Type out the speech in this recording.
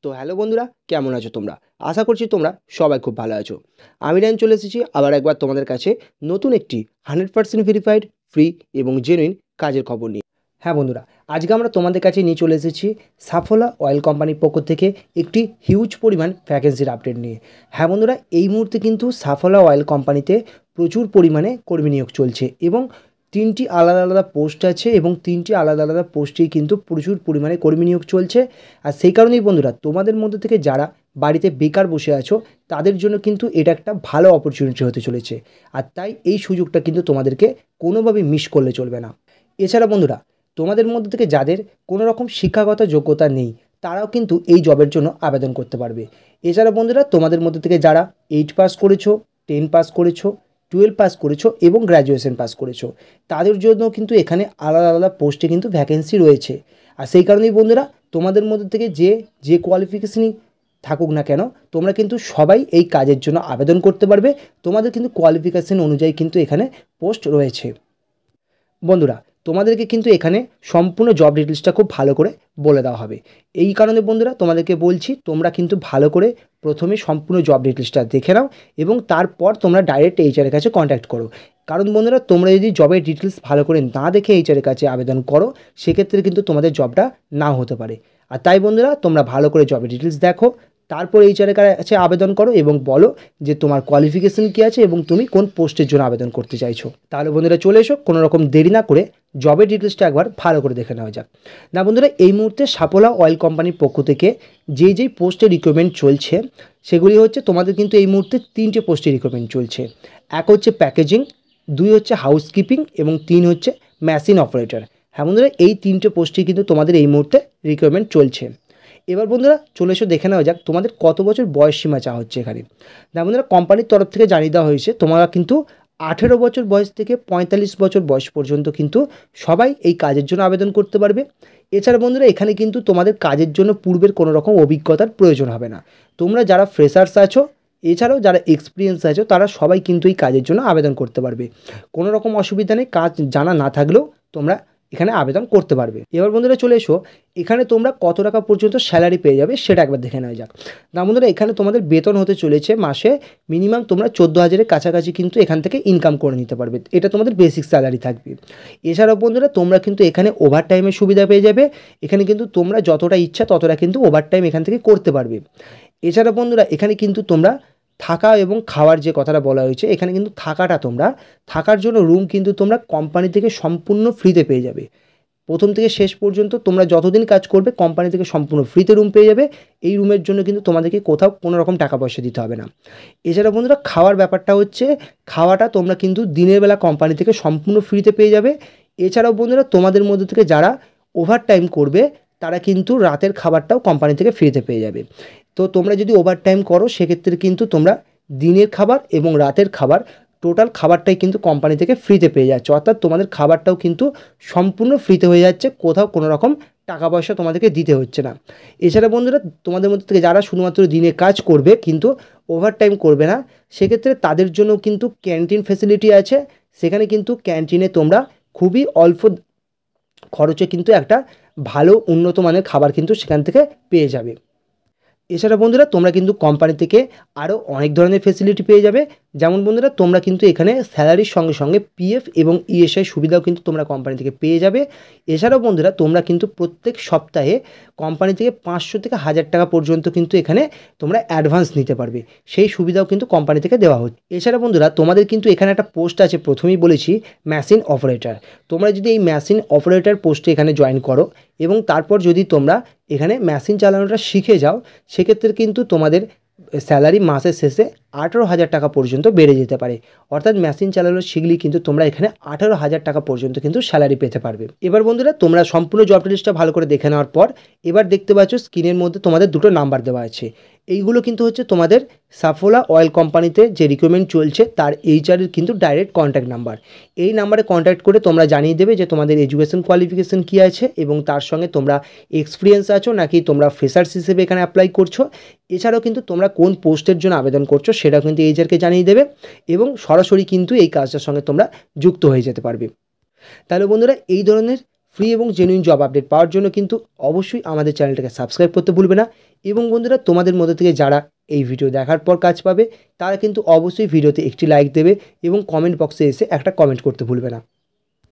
তো হ্যালো বন্ধুরা, কেমন আছো তোমরা? আশা করছি তোমরা সবাই খুব ভালো আছো। আমি রায়ন চলে এসেছি আবার একবার তোমাদের কাছে নতুন একটি 100% ভেরিফাইড, ফ্রি এবং জেনুইন কাজের খবর নিয়ে। হ্যাঁ বন্ধুরা, আজকে আমরা তোমাদের কাছে নিয়ে চলে এসেছি সাফোলা অয়েল কোম্পানির পক্ষ থেকে একটি হিউজ পরিমাণ ভ্যাকেন্সির আপডেট নিয়ে। হ্যাঁ বন্ধুরা, এই মুহূর্তে কিন্তু সাফোলা অয়েল কোম্পানিতে প্রচুর পরিমাণে কর্মী নিয়োগ চলছে এবং 3টি আলাদা আলাদা পোস্ট আছে এবং 3টি আলাদা আলাদা পোস্টেই কিন্তু প্রচুর পরিমাণে কর্মী নিয়োগ চলছে। আর সেই কারণেই বন্ধুরা, তোমাদের মধ্যে থেকে যারা বাড়িতে বেকার বসে আছো তাদের জন্য কিন্তু এটা একটা ভালো অপরচুনিটি হতে চলেছে। আর তাই এই সুযোগটা কিন্তু তোমাদেরকে কোনোভাবেই মিস করলে চলবে না। এছাড়া বন্ধুরা, তোমাদের মধ্যে থেকে যাদের কোনো রকম শিক্ষাগত যোগ্যতা নেই তারাও কিন্তু এই জবের জন্য আবেদন করতে পারবে। এছাড়া বন্ধুরা, তোমাদের মধ্যে থেকে যারা 8 পাস করেছো, 10 পাস করেছো, 12 পাস করেছো এবং গ্র্যাজুয়েশন পাস করেছো তাদের জন্য কিন্তু এখানে আলাদা আলাদা পোস্টে কিন্তু ভ্যাকেন্সি রয়েছে। আর সেই কারণেই বন্ধুরা, তোমাদের মধ্যে থেকে যে কোয়ালিফিকেশনই থাকুক না কেন, তোমরা কিন্তু সবাই এই কাজের জন্য আবেদন করতে পারবে। তোমাদের কিন্তু কোয়ালিফিকেশন অনুযায়ী কিন্তু এখানে পোস্ট রয়েছে। বন্ধুরা, তোমাদেরকে কিন্তু এখানে সম্পূর্ণ জব ডিটেলসটা খুব ভালো করে বলে দেওয়া হবে। এই কারণে বন্ধুরা তোমাদেরকে বলছি, তোমরা কিন্তু ভালো করে প্রথমে সম্পূর্ণ জব ডিটেলসটা দেখে নাও এবং তারপর তোমরা ডাইরেক্ট এইচআরের কাছে কন্ট্যাক্ট করো। কারণ বন্ধুরা, তোমরা যদি জবের ডিটেলস ভালো করে না দেখে এইচআরের কাছে আবেদন করো, সেক্ষেত্রে কিন্তু তোমাদের জবটা নাও হতে পারে। আর তাই বন্ধুরা, তোমরা ভালো করে জবের ডিটেলস দেখো, তারপর এইচআরের কাছে আবেদন করো এবং বলো যে তোমার কোয়ালিফিকেশন কী আছে এবং তুমি কোন পোস্টের জন্য আবেদন করতে চাইছো। তাহলে বন্ধুরা চলে এসো, কোনো রকম দেরি না করে জবের ডিটেলসটা একবার ভালো করে দেখে নেওয়া যাক। না বন্ধুরা, এই মুহূর্তে সাফোলা অয়েল কোম্পানির পক্ষ থেকে যেই পোস্টের রিক্রুটমেন্ট চলছে সেগুলি হচ্ছে, তোমাদের কিন্তু এই মুহূর্তে 3টে পোস্টের রিক্রুটমেন্ট চলছে। এক হচ্ছে প্যাকেজিং, 2 হচ্ছে হাউসকিপিং এবং 3 হচ্ছে মেশিন অপারেটর। হ্যাঁ বন্ধুরা, এই 3টে পোস্টে কিন্তু তোমাদের এই মুহূর্তে রিক্রুটমেন্ট চলছে। এবার বন্ধুরা চলে এসো, দেখে নেওয়া যাক তোমাদের কত বছর বয়স সীমা চাওয়া হচ্ছে এখানে। না বন্ধুরা, কোম্পানির তরফ থেকে জানিয়ে দেওয়া হয়েছে তোমরা কিন্তু 18 বছর বয়স থেকে 45 বছর বয়স পর্যন্ত কিন্তু সবাই এই কাজের জন্য আবেদন করতে পারবে। এছাড়া বন্ধুরা, এখানে কিন্তু তোমাদের কাজের জন্য পূর্বের কোনো রকম অভিজ্ঞতার প্রয়োজন হবে না। তোমরা যারা ফ্রেশার্স আছো, এছাড়াও যারা এক্সপিরিয়েন্স আছো, তারা সবাই কিন্তু এই কাজের জন্য আবেদন করতে পারবে। কোনো রকম অসুবিধা নেই, কাজ জানা না থাকলেও তোমরা এখানে আবেদন করতে পারবে। এবার বন্ধুরা চলে এসো, এখানে তোমরা কত টাকা পর্যন্ত স্যালারি পেয়ে যাবে সেটা একবার দেখে নেওয়া যাক। না বন্ধুরা, এখানে তোমাদের বেতন হতে চলেছে মাসে মিনিমাম তোমরা 14,000-এর কাছাকাছি কিন্তু এখান থেকে ইনকাম করে নিতে পারবে। এটা তোমাদের বেসিক স্যালারি থাকবে। এছাড়াও বন্ধুরা, তোমরা কিন্তু এখানে ওভার টাইমের সুবিধা পেয়ে যাবে। এখানে কিন্তু তোমরা যতটা ইচ্ছা ততটা কিন্তু ওভার টাইম এখান থেকে করতে পারবে। এছাড়া বন্ধুরা, এখানে কিন্তু তোমরা থাকা এবং খাওয়ার যে কথাটা বলা হয়েছে, এখানে কিন্তু থাকার জন্য রুম কিন্তু তোমরা কোম্পানি থেকে সম্পূর্ণ ফ্রিতে পেয়ে যাবে। প্রথম থেকে শেষ পর্যন্ত তোমরা যতদিন কাজ করবে কোম্পানি থেকে সম্পূর্ণ ফ্রিতে রুম পেয়ে যাবে। এই রুমের জন্য কিন্তু তোমাদেরকে কোথাও কোনো রকম টাকা পয়সা দিতে হবে না। এছাড়া বন্ধুরা, খাওয়ার ব্যাপারটা হচ্ছে, খাওয়াটা তোমরা কিন্তু দিনের বেলা কোম্পানি থেকে সম্পূর্ণ ফ্রিতে পেয়ে যাবে। এছাড়াও বন্ধুরা, তোমাদের মধ্যে থেকে যারা ওভার টাইম করবে তারা কিন্তু রাতের খাবারটাও কোম্পানি থেকে ফ্রিতে পেয়ে যাবে। তো তোমরা যদি ওভার টাইম করো সেক্ষেত্রে কিন্তু তোমরা দিনের খাবার এবং রাতের খাবার, টোটাল খাবারটাই কিন্তু কোম্পানি থেকে ফ্রিতে পেয়ে যাচ্ছে। অর্থাৎ তোমাদের খাবারটাও কিন্তু সম্পূর্ণ ফ্রিতে হয়ে যাচ্ছে, কোথাও কোনো রকম টাকা পয়সা তোমাদেরকে দিতে হচ্ছে না। এছাড়া বন্ধুরা, তোমাদের মধ্যে থেকে যারা শুধুমাত্র দিনে কাজ করবে কিন্তু ওভার টাইম করবে না, সেক্ষেত্রে তাদের জন্য কিন্তু ক্যান্টিন ফ্যাসিলিটি আছে। সেখানে কিন্তু ক্যান্টিনে তোমরা খুবই অল্প খরচে কিন্তু একটা ভালো উন্নত মানের খাবার কিন্তু সেখান থেকে পেয়ে যাবে। এছাড়া বন্ধুরা, তোমরা কিন্তু কোম্পানি থেকে আরও অনেক ধরনের ফেসিলিটি পেয়ে যাবে। যেমন বন্ধুরা, তোমরা কিন্তু এখানে স্যালারির সঙ্গে সঙ্গে পিএফ এবং ইএসআই সুবিধাও কিন্তু তোমরা কোম্পানি থেকে পেয়ে যাবে। এছাড়াও বন্ধুরা, তোমরা কিন্তু প্রত্যেক সপ্তাহে কোম্পানি থেকে 500 থেকে 1000 টাকা পর্যন্ত কিন্তু এখানে তোমরা অ্যাডভান্স নিতে পারবে। সেই সুবিধাও কিন্তু কোম্পানি থেকে দেওয়া হচ্ছে। এছাড়া বন্ধুরা, তোমাদের কিন্তু এখানে একটা পোস্ট আছে, প্রথমেই বলেছি মেশিন অপারেটর। তোমরা যদি এই মেশিন অপারেটর পোস্টে এখানে জয়েন করো এবং তারপর যদি তোমরা এখানে মেশিন চালানোটা শিখে যাও, সেক্ষেত্রে কিন্তু তোমাদের স্যালারি মাসের শেষে 18,000 টাকা পর্যন্ত বেড়ে যেতে পারে। অর্থাৎ মেশিন চালানো শিখলেই কিন্তু তোমরা এখানে 18,000 টাকা পর্যন্ত কিন্তু স্যালারি পেতে পারবে। এবার বন্ধুরা, তোমরা সম্পূর্ণ জব ডিটেলসটা ভালো করে দেখে নেওয়ার পর এবার দেখতে পাচ্ছ স্ক্রিনের মধ্যে তোমাদের 2টো নাম্বার দেওয়া আছে। এইগুলো কিন্তু হচ্ছে তোমাদের সাফোলা অয়েল কোম্পানিতে যে রিক্রুটমেন্ট চলছে তার এইচআরের কিন্তু ডাইরেক্ট কন্ট্যাক্ট নাম্বার। এই নাম্বারে কন্ট্যাক্ট করে তোমরা জানিয়ে দেবে যে তোমাদের এডুকেশন কোয়ালিফিকেশন কী আছে এবং তার সঙ্গে তোমরা এক্সপিরিয়েন্স আছো নাকি তোমরা ফ্রেশার্স হিসেবে এখানে অ্যাপ্লাই করছো। এছাড়াও কিন্তু তোমরা কোন পোস্টের জন্য আবেদন করছো সেটাও কিন্তু এইচআরকে জানিয়ে দেবে এবং সরাসরি কিন্তু এই কাজটার সঙ্গে তোমরা যুক্ত হয়ে যেতে পারবে। তাহলে বন্ধুরা, এই ধরনের ফ্রি এবং জেনুইন জব আপডেট পাওয়ার জন্য কিন্তু অবশ্যই আমাদের চ্যানেলটাকে সাবস্ক্রাইব করতে ভুলবে না। এবং বন্ধুরা, তোমাদের মধ্যে থেকে যারা এই ভিডিও দেখার পর কাজ পাবে তারা কিন্তু অবশ্যই ভিডিওতে একটি লাইক দেবে এবং কমেন্ট বক্সে এসে একটা কমেন্ট করতে ভুলবে না।